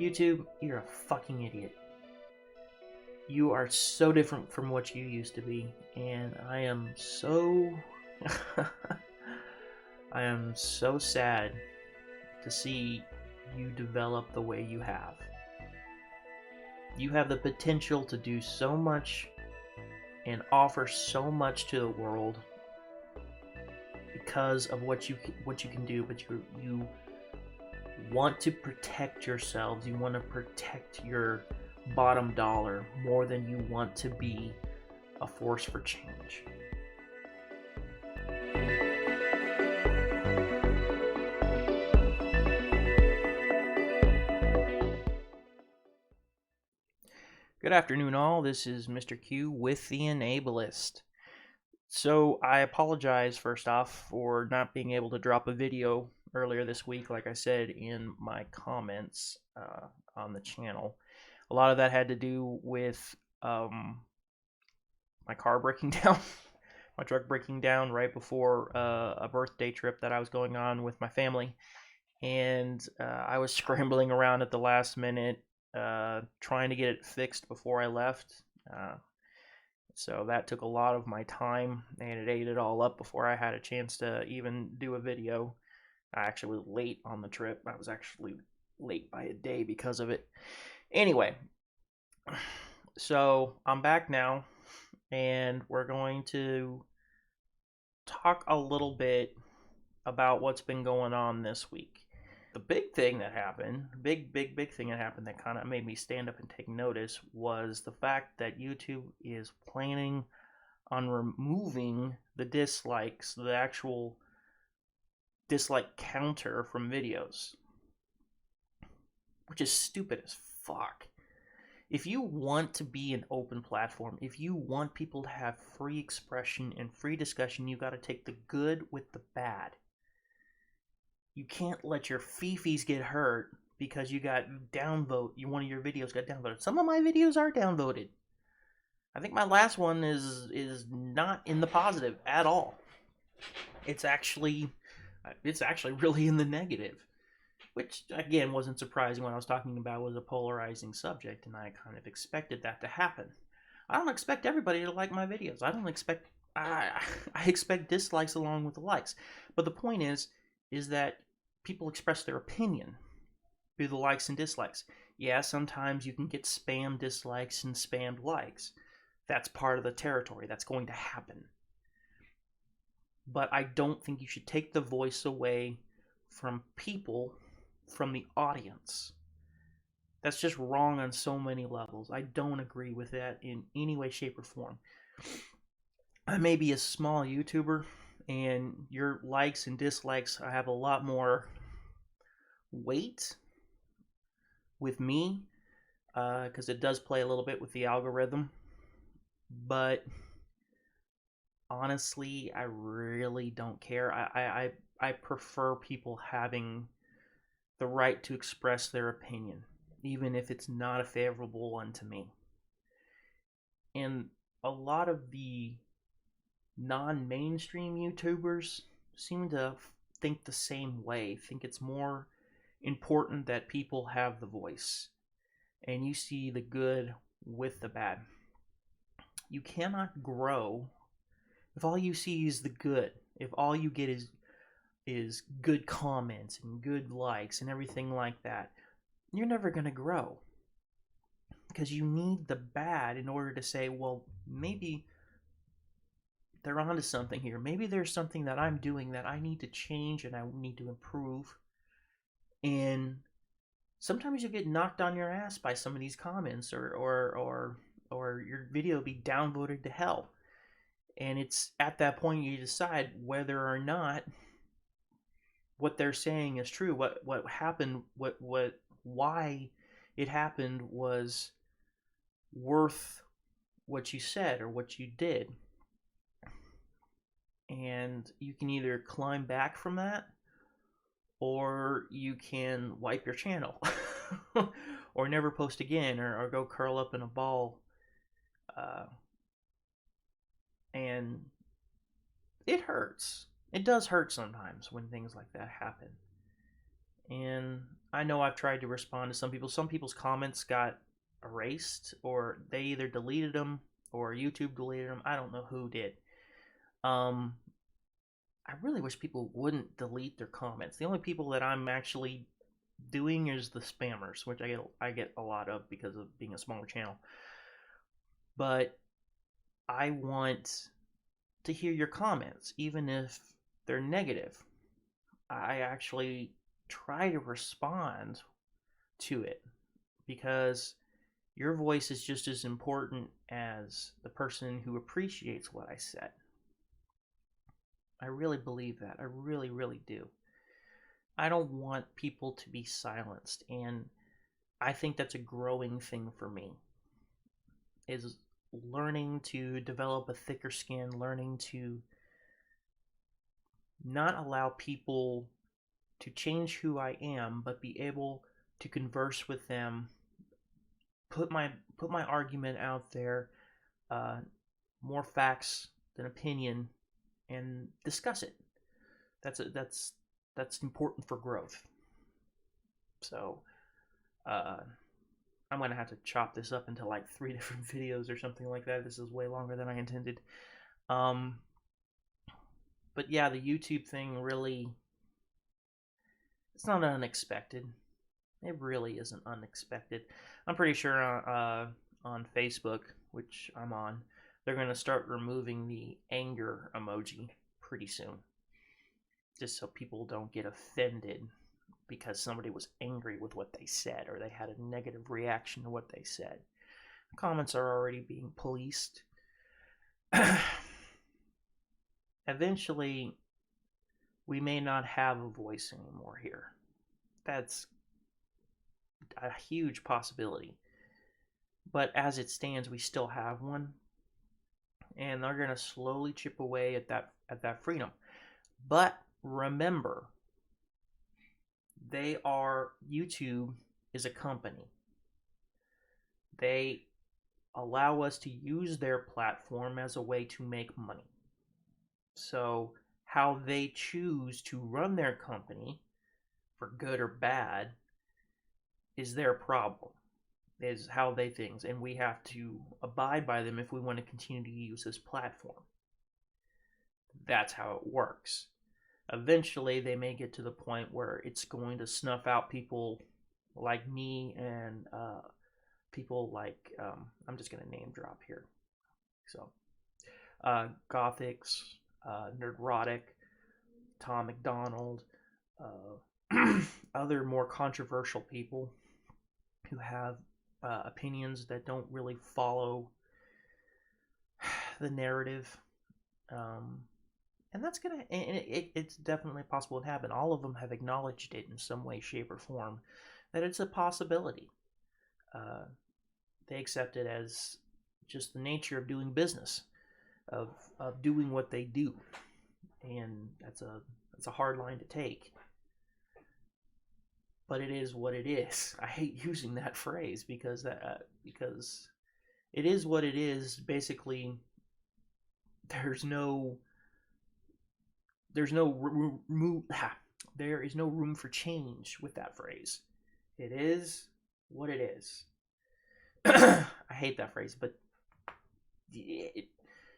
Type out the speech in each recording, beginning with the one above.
YouTube, you're a fucking idiot. You are so different from what you used to be, and I am so I am so sad to see you develop the way you have. You have the potential to do so much and offer so much to the world because of what you can do, but you want to protect yourselves. You want to protect your bottom dollar more than you want to be a force for change. Good afternoon, all. This is Mr. Q with the Enablist. So I apologize first off for not being able to drop a video earlier this week, like I said in my comments on the channel. A lot of that had to do with my car breaking down, my truck breaking down right before a birthday trip that I was going on with my family. And I was scrambling around at the last minute trying to get it fixed before I left. So that took a lot of my time, and it ate it all up before I had a chance to even do a video. I actually was late on the trip. I was actually late by a day because of it. Anyway, so I'm back now, and we're going to talk a little bit about what's been going on this week. The big thing that happened, big thing that happened that kind of made me stand up and take notice was the fact that YouTube is planning on removing the dislikes, the actual dislike counter from videos, which is stupid as fuck. If you want to be an open platform, if you want people to have free expression and free discussion, you got to take the good with the bad. You can't let your fifis get hurt because you got one of your videos got downvoted. Some of my videos are downvoted. I think my last one is not in the positive at all. It's actually really in the negative, which again wasn't surprising. What I was talking about was a polarizing subject, and I kind of expected that to happen. I don't expect everybody to like my videos. I expect dislikes along with the likes. But the point is that people express their opinion through the likes and dislikes. Yeah, sometimes you can get spam dislikes and spammed likes. That's part of the territory. That's going to happen. But I don't think you should take the voice away from people, from the audience. That's just wrong on so many levels. I don't agree with that in any way, shape, or form. I may be a small YouTuber, and your likes and dislikes have a lot more weight with me because it does play a little bit with the algorithm. But honestly, I really don't care. I prefer people having the right to express their opinion, even if it's not a favorable one to me. And a lot of the non-mainstream YouTubers seem to think the same way, think it's more important that people have the voice and you see the good with the bad. You cannot grow if all you see is the good, if all you get is good comments and good likes and everything like that. You're never going to grow because you need the bad in order to say, well, maybe they're onto something here. Maybe there's something that I'm doing that I need to change and I need to improve. And sometimes you get knocked on your ass by some of these comments, or your video be downvoted to hell. And it's at that point you decide whether or not what they're saying is true. What happened, why it happened was worth what you said or what you did. And you can either climb back from that, or you can wipe your channel or never post again, or go curl up in a ball. And it hurts. It does hurt sometimes when things like that happen. And I know I've tried to respond to some people. Some people's comments got erased, or they either deleted them or YouTube deleted them. I don't know who did. Um, I really wish people wouldn't delete their comments. The only people that I'm actually doing is the spammers, which I get a lot of because of being a smaller channel. But I want to hear your comments, even if they're negative. I actually try to respond to it because your voice is just as important as the person who appreciates what I said. I really believe that. I really, really do. I don't want people to be silenced, and I think that's a growing thing for me, is learning to develop a thicker skin, learning to not allow people to change who I am, but be able to converse with them, put my argument out there, uh, more facts than opinion, and discuss it. That's important for growth. So uh, I'm gonna have to chop this up into like 3 different videos or something like that. This is way longer than I intended. Um, but yeah, the YouTube thing really, it's not unexpected. It really isn't unexpected. I'm pretty sure on Facebook, which I'm on, they're going to start removing the anger emoji pretty soon. Just so people don't get offended because somebody was angry with what they said or they had a negative reaction to what they said. Comments are already being policed. Eventually, we may not have a voice anymore here. That's a huge possibility. But as it stands, we still have one, and they're going to slowly chip away at that freedom. But remember, YouTube is a company. They allow us to use their platform as a way to make money. So how they choose to run their company, for good or bad, is their problem. Is how they things, and we have to abide by them if we want to continue to use this platform. That's how it works. Eventually, they may get to the point where it's going to snuff out people like me and people like, I'm just going to name drop here. So, Gothics, Nerdrotic, Tom McDonald, other more controversial people who have opinions that don't really follow the narrative. And that's gonna, and it's definitely possible to happen. All of them have acknowledged it in some way, shape, or form, that it's a possibility. They accept it as just the nature of doing business, of doing what they do, and that's a hard line to take. But it is what it is. I hate using that phrase because it is what it is. Basically, there is no room for change with that phrase. It is what it is. I hate that phrase, but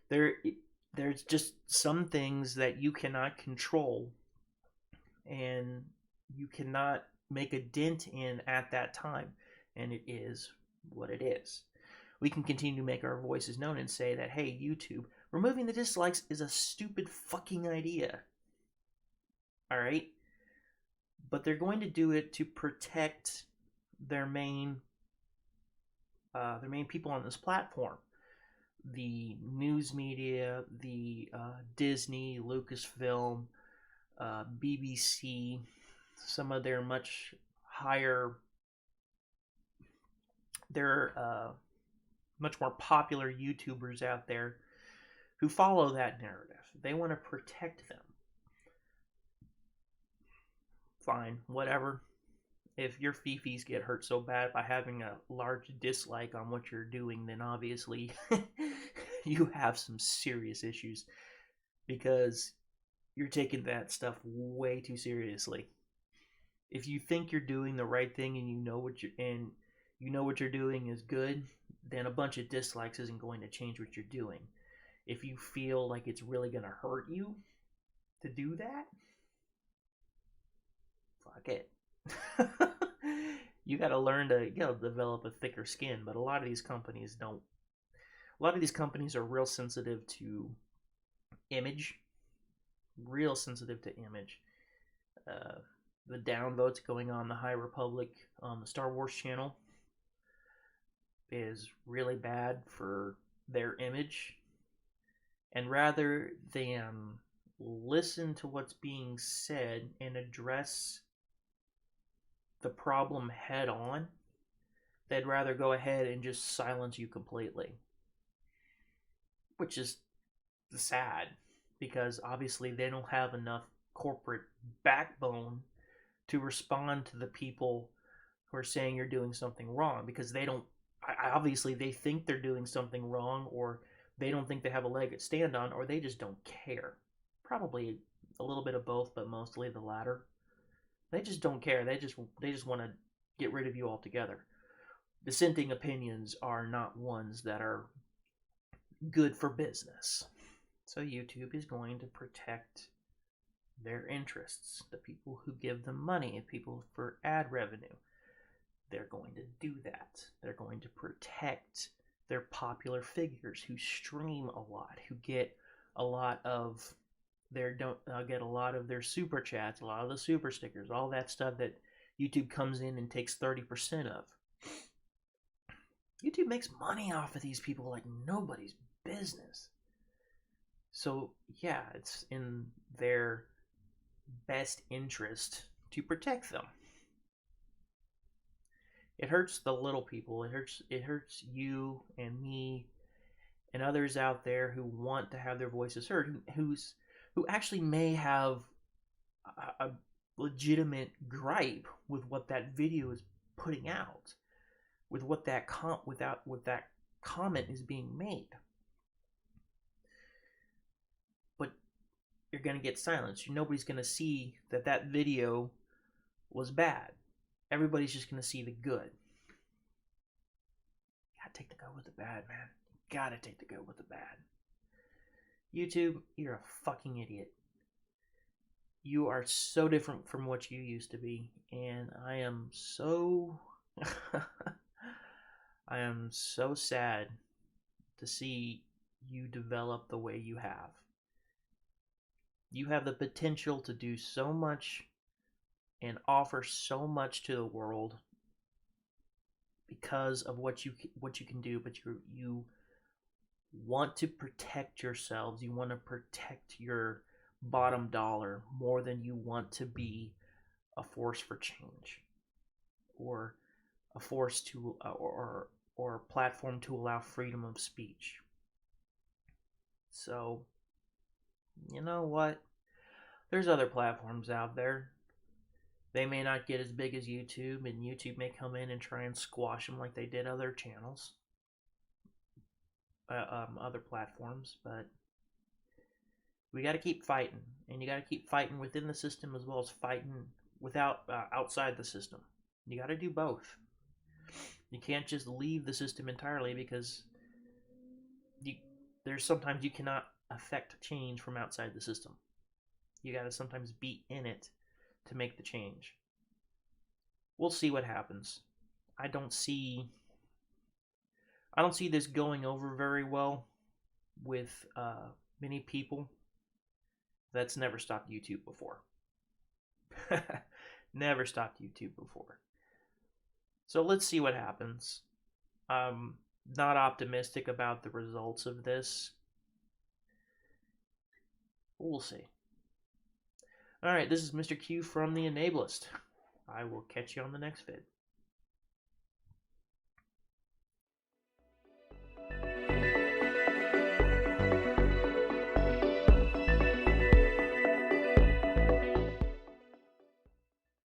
there's just some things that you cannot control, and you cannot make a dent in at that time, and it is what it is. We can continue to make our voices known and say that, hey, YouTube, removing the dislikes is a stupid fucking idea. Alright? But they're going to do it to protect their main people on this platform. The news media, the Disney, Lucasfilm, BBC, some of their much higher, much more popular YouTubers out there who follow that narrative. They want to protect them. Fine, whatever. If your fifis get hurt so bad by having a large dislike on what you're doing, then obviously you have some serious issues, because you're taking that stuff way too seriously. If you think you're doing the right thing and you know what you're doing is good, then a bunch of dislikes isn't going to change what you're doing. If you feel like it's really going to hurt you to do that, fuck it. You got to learn to, develop a thicker skin, but a lot of these companies don't. A lot of these companies are real sensitive to image, real sensitive to image. The downvotes going on the High Republic on the Star Wars channel is really bad for their image. And rather than listen to what's being said and address the problem head on, they'd rather go ahead and just silence you completely. Which is sad, because obviously they don't have enough corporate backbone to respond to the people who are saying you're doing something wrong, because they don't, obviously they think they're doing something wrong, or they don't think they have a leg to stand on, or they just don't care. Probably a little bit of both, but mostly the latter. They just don't care. They just want to get rid of you altogether. Dissenting opinions are not ones that are good for business. So YouTube is going to protect their interests, the people who give them money, and people for ad revenue. They're going to do that. They're going to protect their popular figures who stream a lot, who get a lot of their super chats, a lot of the super stickers, all that stuff that YouTube comes in and takes 30% of. YouTube makes money off of these people like nobody's business. So yeah, it's in their best interest to protect them. It hurts the little people. It hurts you and me and others out there who want to have their voices heard, who actually may have a legitimate gripe with what that video is putting out, with what that comment is being made. But you're going to get silenced. Nobody's going to see that video was bad. Everybody's just going to see the good. You gotta take the good with the bad, man. You gotta take the good with the bad. YouTube, you're a fucking idiot. You are so different from what you used to be, and I am so I am so sad to see you develop the way you have. You have the potential to do so much and offer so much to the world because of what you can do, but you want to protect yourselves. You want to protect your bottom dollar more than you want to be a force for change, or a force to or a platform to allow freedom of speech. So, you know what? There's other platforms out there. They may not get as big as YouTube, and YouTube may come in and try and squash them like they did other channels, other platforms, but we got to keep fighting, and you got to keep fighting within the system as well as fighting outside the system. You got to do both. You can't just leave the system entirely, because there's sometimes you cannot affect change from outside the system. You got to sometimes be in it to make the change. We'll see what happens. I don't see this going over very well with many people. That's never stopped YouTube before. Never stopped YouTube before. So let's see what happens. I'm not optimistic about the results of this. We'll see. Alright, this is Mr. Q from The Enablist. I will catch you on the next vid.